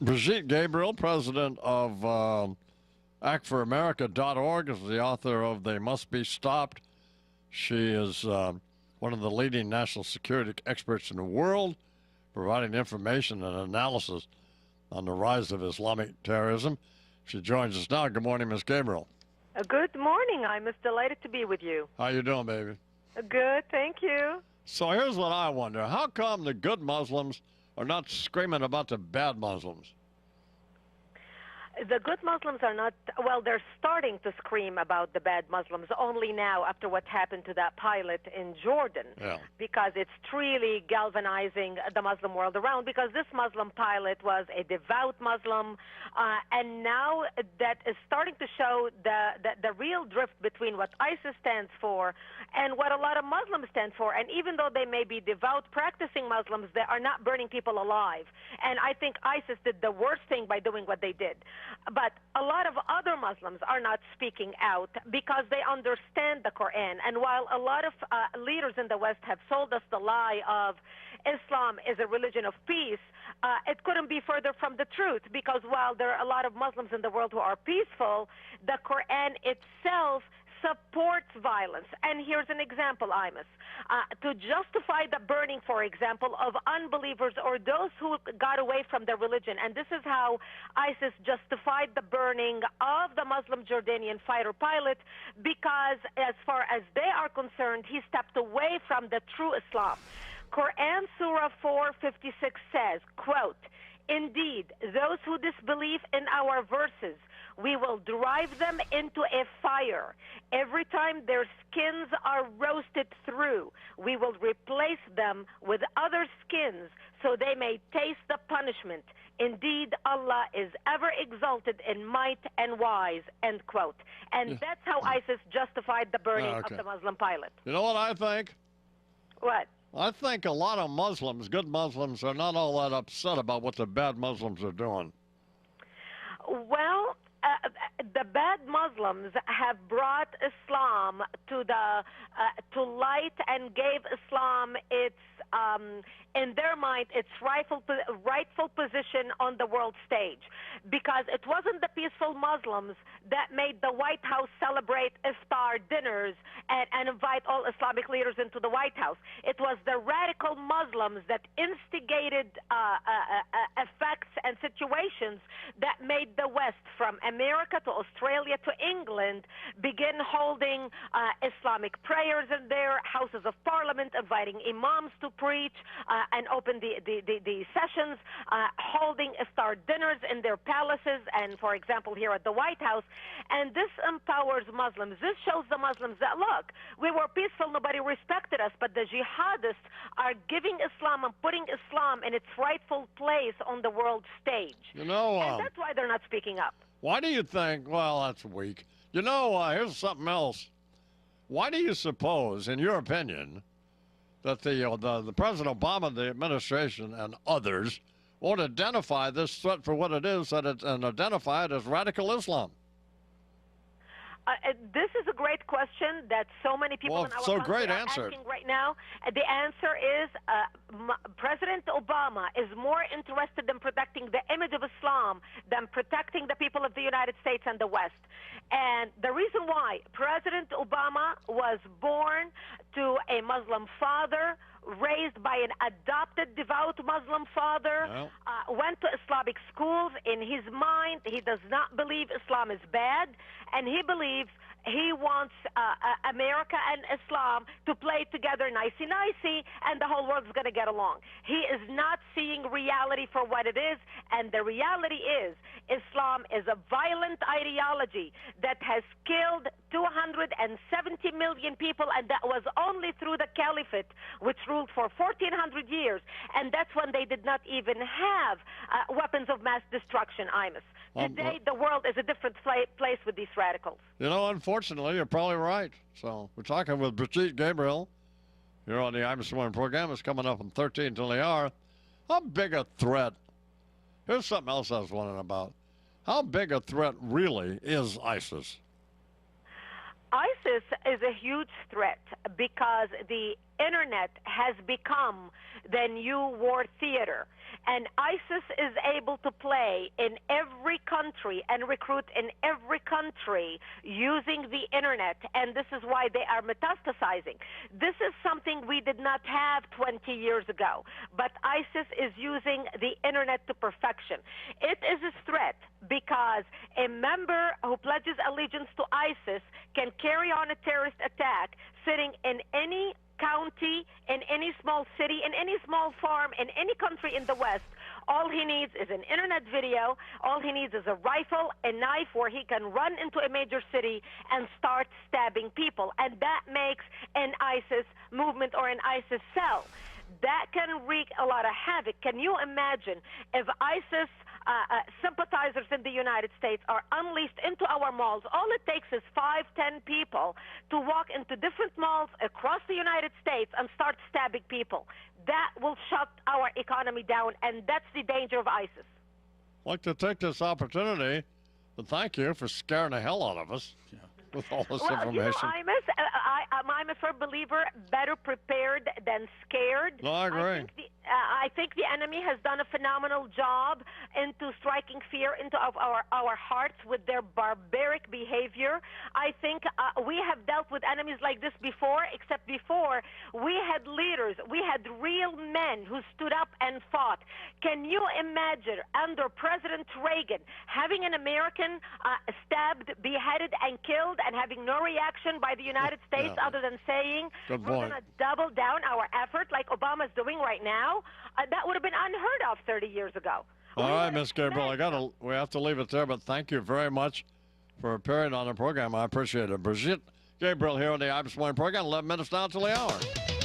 Brigitte Gabriel, president of ActForAmerica.org, is the author of They Must Be Stopped. She is one of the leading national security experts in the world, providing information and analysis on the rise of Islamic terrorism. She joins us now. Good morning, Ms. Gabriel. Good morning. I'm delighted to be with you. How you doing, baby? Good, thank you. So here's what I wonder. How come the good Muslims are not screaming about the bad Muslims? The good Muslims are not, well, they're starting to scream about the bad Muslims only now after what happened to that pilot in Jordan, because it's really galvanizing the Muslim world around, because this Muslim pilot was a devout Muslim, and now that is starting to show the real drift between what ISIS stands for and what a lot of Muslims stand for. And even though they may be devout, practicing Muslims, they are not burning people alive. And I think ISIS did the worst thing by doing what they did. But a lot of other Muslims are not speaking out because they understand the Quran. And while a lot of leaders in the West have sold us the lie of Islam is a religion of peace, it couldn't be further from the truth, because while there are a lot of Muslims in the world who are peaceful, the Quran itself supports violence. And here's an example, Imus. To justify the burning, for example, of unbelievers or those who got away from their religion. And this is how ISIS justified the burning of the Muslim Jordanian fighter pilot, because as far as they are concerned, he stepped away from the true Islam. Quran Surah 4:56 says, quote, "Indeed, those who disbelieve in our verses, we will drive them into a fire. Every time their skins are roasted through, we will replace them with other skins so they may taste the punishment. Indeed, Allah is ever exalted in might and wise," end quote. And that's how ISIS justified the burning of the Muslim pilot. You know what I think? What? I think a lot of Muslims, good Muslims, are not all that upset about what the bad Muslims are doing. Well, the bad Muslims have brought Islam to light and gave Islam its, in their mind, its rightful position on the world stage, because it wasn't the peaceful Muslims that made the White House celebrate iftar dinners and invite all Islamic leaders into the White House. It was the radical Muslims that instigated effects and situations that made the West, from America to Australia to England, begin holding Islamic prayers in their houses of parliament, inviting imams to preach and open the sessions, holding iftar dinners in their palaces, and, for example, here at the White House. And this empowers Muslims. This shows the Muslims that, look, we were peaceful, nobody respected us, but the jihadists are giving Islam and putting Islam in its rightful place on the world stage. You know, and that's why they're not speaking up. Why do you think, well, that's weak. You know, here's something else. Why do you suppose, in your opinion, that the President Obama, the administration, and others won't identify this threat for what it is, and identify it as radical Islam? This is a great question that so many people in our country are asking right now. The answer is President Obama is more interested in protecting the image of Islam than protecting the people of the United States and the West. And the reason why: President Obama was born to a Muslim father, raised by an adopted devout Muslim father, went to Islamic schools. In his mind, he does not believe Islam is bad, and he believes he wants America and Islam to play together nicey-nicey, and the whole world's going to get along. He is not seeing reality for what it is, and the reality is Islam is a violent ideology that has killed 270 million people, and that was only through the caliphate, which ruled for 1,400 years, and that's when they did not even have weapons of mass destruction, Imus. Today, the world is a different place with these radicals. You know, unfortunately, you're probably right. So we're talking with Brigitte Gabriel here on the Imus Morning program. It's coming up in 13 till the hour. How big a threat? Here's something else I was wondering about. How big a threat really is ISIS? ISIS is a huge threat because the internet has become the new war theater. And ISIS is able to play in every country and recruit in every country using the internet, and this is why they are metastasizing. This is something we did not have 20 years ago, but ISIS is using the internet to perfection. It is a threat because a member who pledges allegiance to ISIS can carry on a terrorist attack sitting in any county, in any small city, in any small farm, in any country in the West. All he needs is an internet video. All he needs is a rifle, a knife, where he can run into a major city and start stabbing people. And that makes an ISIS movement or an ISIS cell. That can wreak a lot of havoc. Can you imagine if ISIS sympathizers in the United States are unleashed into our malls? All it takes is 5, 10 people to walk into different malls across the United States and start stabbing people. That will shut our economy down, and that's the danger of ISIS. I'd like to take this opportunity to thank you for scaring the hell out of us with all this information. You know, I'm a firm believer, better prepared than scared. No, I agree. I think the enemy has done a phenomenal job into striking fear into our hearts with their barbaric behavior. I think we have dealt with enemies like this before, except before we had leaders, we had real men who stood up and fought. Can you imagine under President Reagan having an American stabbed, beheaded, and killed and having no reaction by the United States other than saying we're going to double down our effort like Obama's doing right now? That would have been unheard of 30 years ago. All right, Ms. Gabriel, we have to leave it there, but thank you very much for appearing on the program. I appreciate it. Brigitte Gabriel here on the Imus Morning program, 11 minutes down to the hour.